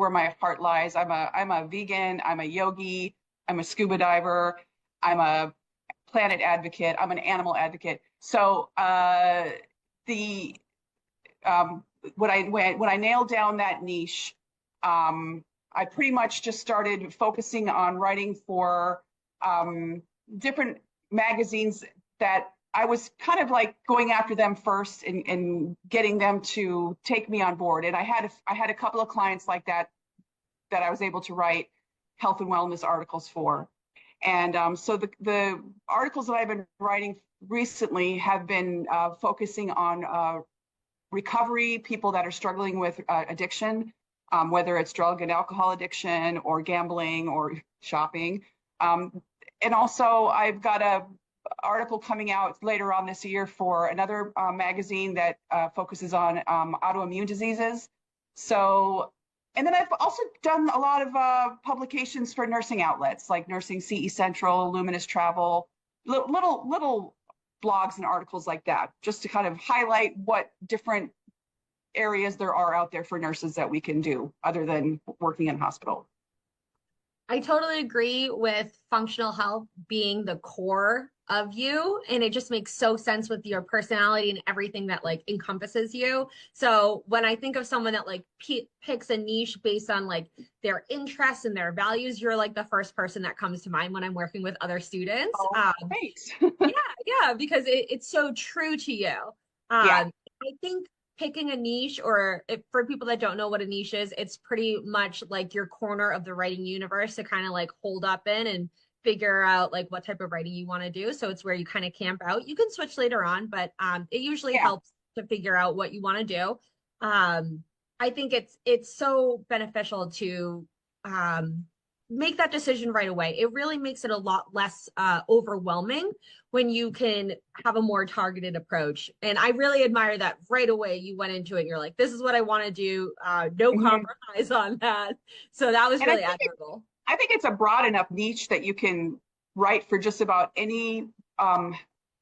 where my heart lies. I'm a vegan, I'm a yogi, I'm a scuba diver, I'm a planet advocate, I'm an animal advocate. So the when I nailed down that niche, I pretty much just started focusing on writing for different magazines that I was kind of like going after them first and getting them to take me on board. And I had a couple of clients like that I was able to write health and wellness articles for. And so the articles that I've been writing recently have been focusing on recovery, people that are struggling with addiction, whether it's drug and alcohol addiction or gambling or shopping. And also I've got a article coming out later on this year for another magazine that focuses on autoimmune diseases. So, and then I've also done a lot of publications for nursing outlets like Nursing CE Central, Luminous Travel, little blogs and articles like that, just to kind of highlight what different areas there are out there for nurses that we can do other than working in hospital. I totally agree with functional health being the core of you. And it just makes so sense with your personality and everything that like encompasses you. So when I think of someone that like picks a niche based on like their interests and their values, you're like the first person that comes to mind when I'm working with other students. Oh, thanks. Yeah, yeah, because it's so true to you. Yeah, I think picking a niche, or if, for people that don't know what a niche is, it's pretty much like your corner of the writing universe to kind of like hold up in and figure out like what type of writing you want to do. So it's where you kind of camp out. You can switch later on, but it usually yeah, helps to figure out what you want to do. I think it's so beneficial to um, make that decision right away. It really makes it a lot less overwhelming when you can have a more targeted approach. And I really admire that right away you went into it. And you're like, this is what I want to do. No mhm. compromise on that. So that was And really admirable. I think it's a broad enough niche that you can write for just about any um,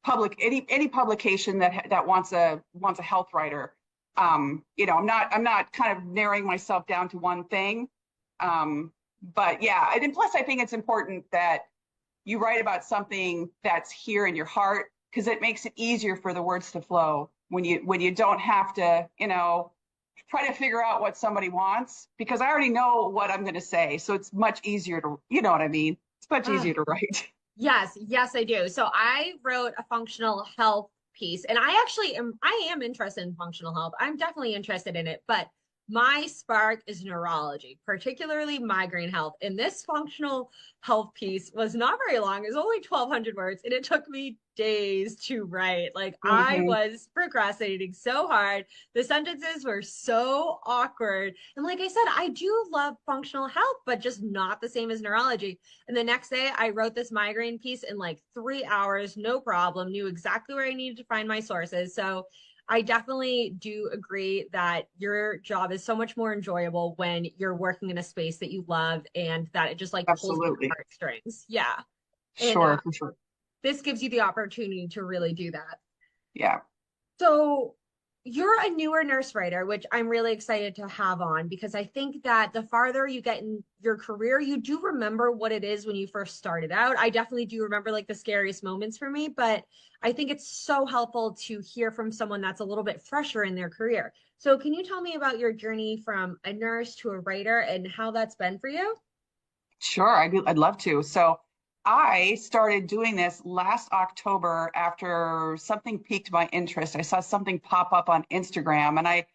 any publication that wants a health writer. You know, I'm not kind of narrowing myself down to one thing. But yeah, and plus I think it's important that you write about something that's here in your heart because it makes it easier for the words to flow when you don't have to, you know, try to figure out what somebody wants because I already know what I'm going to say. So it's much easier to, you know what I mean? It's much Uh, easier to write. yes, yes, I do. So I wrote a functional health piece, and I am interested in functional health. I'm definitely interested in it, but my spark is neurology, particularly migraine health. And this functional health piece was not very long. It was only 1,200 words, and it took me days to write. Like I Mm-hmm. was procrastinating so hard. The sentences were so awkward. And like I said, I do love functional health, but just not the same as neurology. And the next day, I wrote this migraine piece in like 3 hours, no problem, knew exactly where I needed to find my sources. So I definitely do agree that your job is so much more enjoyable when you're working in a space that you love and that it just like pulls at your Absolutely. heartstrings. Yeah. And Sure, for sure. this gives you the opportunity to really do that. Yeah. So you're a newer nurse writer, which I'm really excited to have on because I think that the farther you get in your career, you do remember what it is when you first started out. I definitely do remember like the scariest moments for me, but I think it's so helpful to hear from someone that's a little bit fresher in their career. So can you tell me about your journey from a nurse to a writer and how that's been for you? Sure, I'd love to. So I started doing this last October after something piqued my interest. I saw something pop up on Instagram and I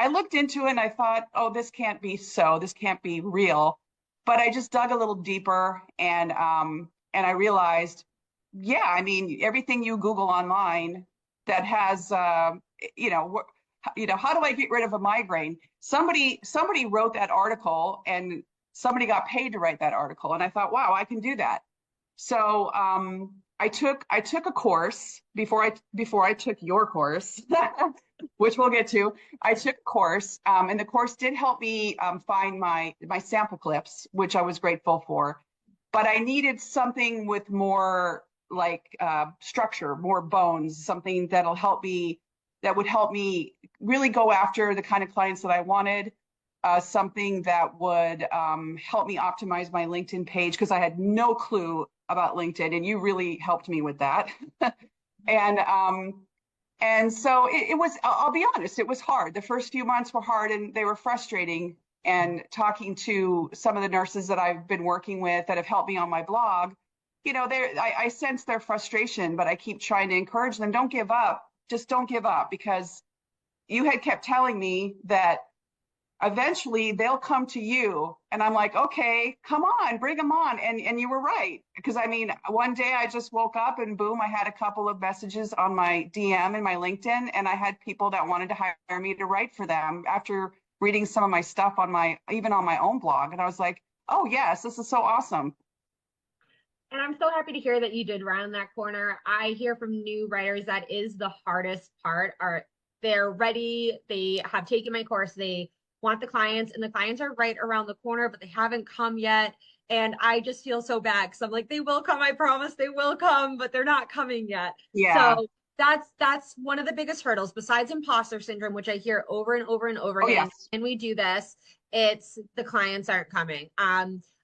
looked into it and I thought, oh, this can't be so. This can't be real. But I just dug a little deeper and I realized, yeah, I mean, everything you Google online that has you know, how do I get rid of a migraine? Somebody wrote that article and somebody got paid to write that article and I thought, wow, I can do that. So I took a course before I took your course, which we'll get to. I took a course, and the course did help me find my sample clips, which I was grateful for. But I needed something with more like structure, more bones, something that would help me really go after the kind of clients that I wanted something that would help me optimize my LinkedIn page because I had no clue about LinkedIn, and you really helped me with that. And and so it was, I'll be honest, it was hard. The first few months were hard and they were frustrating. And talking to some of the nurses that I've been working with that have helped me on my blog, I sense their frustration, but I keep trying to encourage them. Don't give up. Just don't give up, because you had kept telling me that eventually they'll come to you. And I'm like, okay, come on, bring them on. And you were right. Because I mean, one day I just woke up and boom, I had a couple of messages on my DM and my LinkedIn, and I had people that wanted to hire me to write for them after reading some of my stuff even on my own blog. And I was like, oh yes, this is so awesome. And I'm so happy to hear that you did round that corner. I hear from new writers that is the hardest part. Are they're ready, they have taken my course, they want the clients, and the clients are right around the corner, but they haven't come yet. And I just feel so bad because I'm like, they will come, I promise they will come, but they're not coming yet. Yeah. So that's one of the biggest hurdles besides imposter syndrome, which I hear over and over and over Oh again. yes. And we do this, it's the clients aren't coming.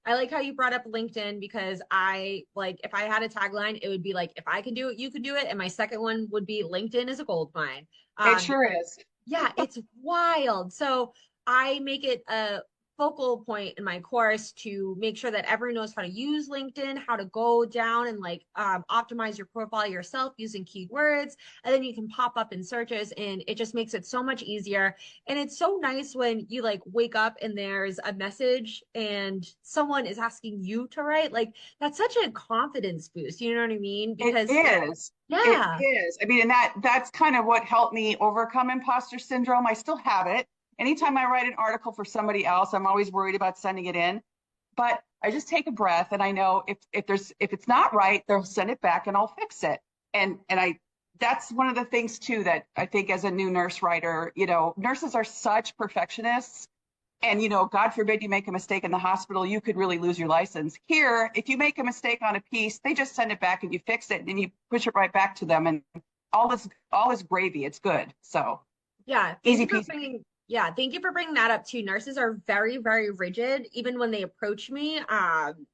I like how you brought up LinkedIn because I like if I had a tagline, it would be like, if I can do it, you can do it. And my second one would be LinkedIn is a gold mine. It sure Because is. yeah, it's wild. So I make it a focal point in my course to make sure that everyone knows how to use LinkedIn, how to go down and like optimize your profile yourself using keywords. And then you can pop up in searches and it just makes it so much easier. And it's so nice when you like wake up and there's a message and someone is asking you to write. Like that's such a confidence boost. You know what I mean? It Because is. It yeah. is. I mean, and that's kind of what helped me overcome imposter syndrome. I still have it. Anytime I write an article for somebody else, I'm always worried about sending it in. But I just take a breath and I know if it's not right, they'll send it back and I'll fix it. And I that's one of the things too that I think as a new nurse writer, nurses are such perfectionists. And God forbid you make a mistake in the hospital, you could really lose your license. Here, if you make a mistake on a piece, they just send it back and you fix it and you push it right back to them, and all is gravy. It's good. So Yeah, easy peasy. thank you for bringing that up too. Nurses are very, very rigid. Even when they approach me,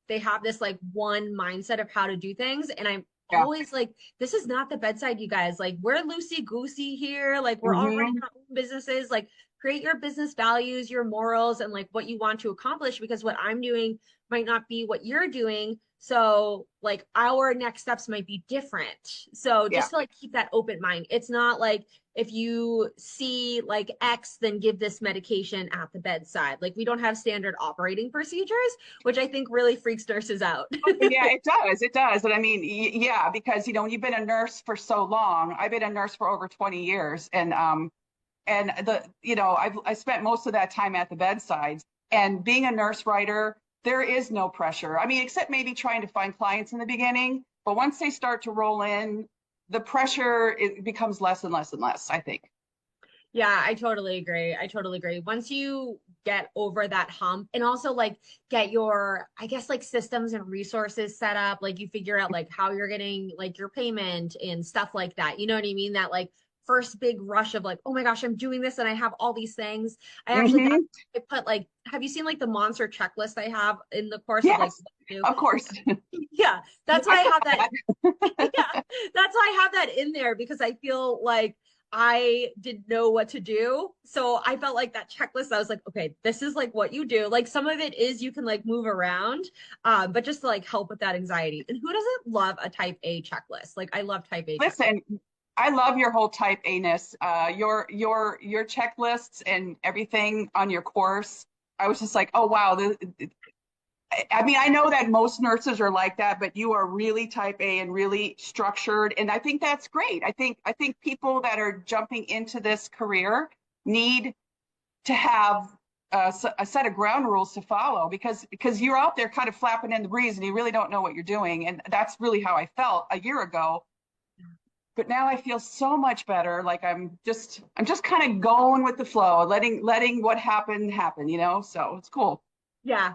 they have this like one mindset of how to do things. And I'm Yeah. always like, this is not the bedside, you guys. Like, we're loosey goosey here. Like, we're all running Hmm. our own businesses. Like, create your business values, your morals, and like what you want to accomplish because what I'm doing might not be what you're doing. So, like, our next steps might be different. So, Yeah. just to like keep that open mind, it's not like, if you see like X, then give this medication at the bedside. Like we don't have standard operating procedures, which I think really freaks nurses out. Yeah, it does. It does. And I mean, yeah, because when you've been a nurse for so long, I've been a nurse for over 20 years, and I spent most of that time at the bedside. And being a nurse writer, there is no pressure. I mean, except maybe trying to find clients in the beginning. But once they start to roll in, the pressure it becomes less and less and less, I think. Yeah, I totally agree. I totally agree. Once you get over that hump and also like get your, I guess, like systems and resources set up, like you figure out like how you're getting like your payment and stuff like that. You know what I mean? That like first big rush of like, oh my gosh, I'm doing this and I have all these things. I actually got, Hmm. I put like, have you seen like the monster checklist I have in the course of like Yes, what to do? of course. Yeah, that's why I I saw have that. that. Yeah, that's why I have that in there because I feel like I didn't know what to do. So I felt like that checklist, I was like, okay, this is like what you do. Like some of it is you can like move around, but just to like help with that anxiety. And who doesn't love a type A checklist? Like I love type A checklist. Listen, I love your whole type A-ness. Your checklists and everything on your course. I was just like, oh wow. I mean, I know that most nurses are like that, but you are really type A and really structured, and I think that's great. I think people that are jumping into this career need to have a set of ground rules to follow, because you're out there kind of flapping in the breeze and you really don't know what you're doing, and that's really how I felt a year ago. But now I feel so much better. Like I'm just kind of going with the flow, letting what happened happen. So it's cool. Yeah.